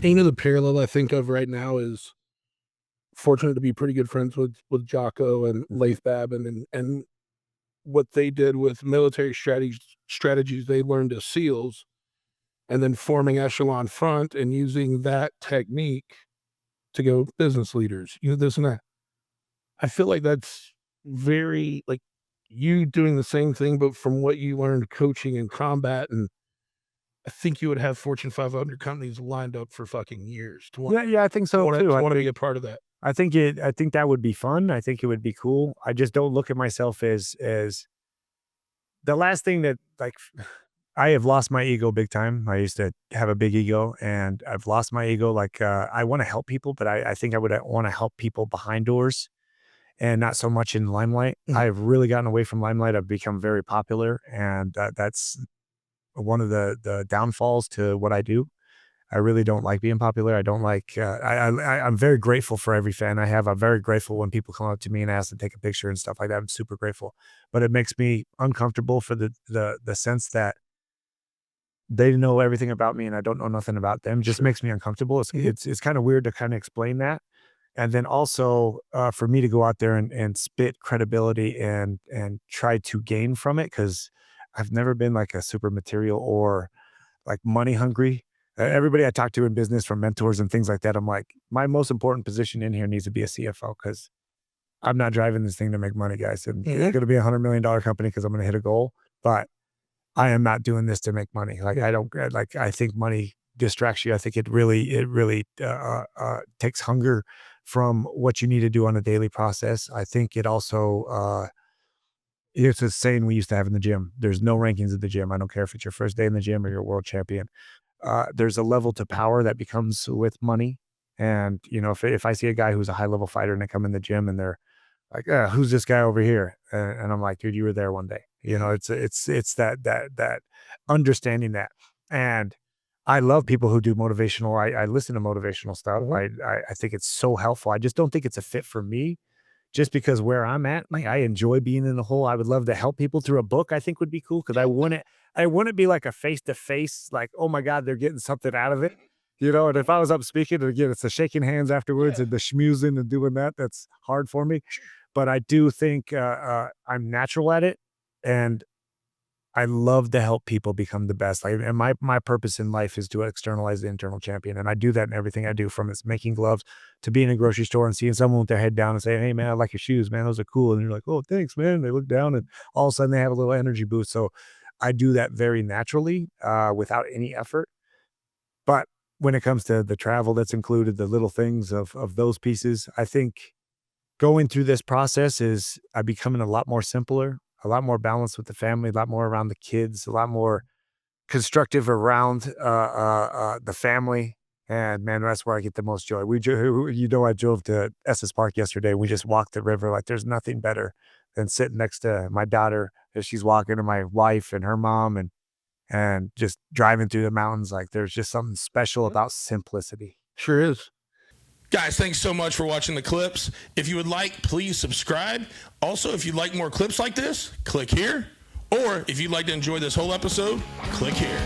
The parallel I think of right now is fortunate to be pretty good friends with Jocko and Leif Babin and what they did with military strategies they learned as SEALs, and then forming Echelon Front and using that technique to go business leaders, this and that. I feel like that's very like you doing the same thing, but from what you learned coaching in combat. And I think you would have Fortune 500 companies lined up for fucking years to want Yeah, I think so too. to be a part of that. I think that would be fun. I think it would be cool. I just don't look at myself as the last thing that like I have lost my ego big time. I used to have a big ego and I've lost my ego. Like I want to help people, but I think I would want to help people behind doors and not so much in limelight. Mhm. I've really gotten away from limelight. I've become very popular, and that's one of the downfalls to what I do. I really don't like being popular. I don't like. I'm very grateful for every fan I have. I'm very grateful when people come up to me and ask to take a picture and stuff like that. I'm super grateful, but it makes me uncomfortable for the sense that they know everything about me and I don't know nothing about them. Just Sure. makes me uncomfortable. It's Mhm. it's kind of weird to kind of explain that. And then also for me to go out there and spit credibility and try to gain from it because I've never been like a super material or like money hungry. Everybody I talk to in business from mentors and things like that, I'm like, my most important position in here needs to be a CFO because I'm not driving this thing to make money, guys. And it's Mhm. going to be $100 million company because I'm going to hit a goal. But I am not doing this to make money. Like I don't like. I think money distracts you. I think it really takes hunger from what you need to do on a daily process. I think it also it's a saying we used to have in the gym. There's no rankings at the gym. I don't care if it's your first day in the gym or you're a world champion. There's a level to power that becomes with money. And if I see a guy who's a high level fighter and they come in the gym and they're like, who's this guy over here? And I'm like, dude, you were there one day. It's that understanding that. And I love people who do motivational. I listen to motivational stuff. Mhm. I think it's so helpful. I just don't think it's a fit for me just because where I'm at, like I enjoy being in the hole. I would love to help people through a book. I think would be cool because I wouldn't be like a face to face, like, oh my God, they're getting something out of it. And if I was up speaking, again, it's the shaking hands afterwards Yeah. and the schmoozing and doing that. That's hard for me. But I do think I'm natural at it. And I love to help people become the best. Like, and my purpose in life is to externalize the internal champion, and I do that in everything I do, from it's making gloves to being in a grocery store and seeing someone with their head down and saying, "Hey, man, I like your shoes, man. Those are cool." And you're like, "Oh, thanks, man." They look down, and all of a sudden they have a little energy boost. So I do that very naturally, without any effort. But when it comes to the travel that's included, the little things of those pieces, I think going through this process is I'm becoming a lot more simpler, a lot more balanced with the family, a lot more around the kids, a lot more constructive around the family. And man, that's where I get the most joy. I drove to Estes Park yesterday. We just walked the river. Like there's nothing better than sitting next to my daughter as she's walking to my wife and her mom and just driving through the mountains. Like there's just something special Mhm. about simplicity. Sure is. Guys, thanks so much for watching the clips. If you would like, please subscribe. Also, if you'd like more clips like this, click here. Or if you'd like to enjoy this whole episode, click here.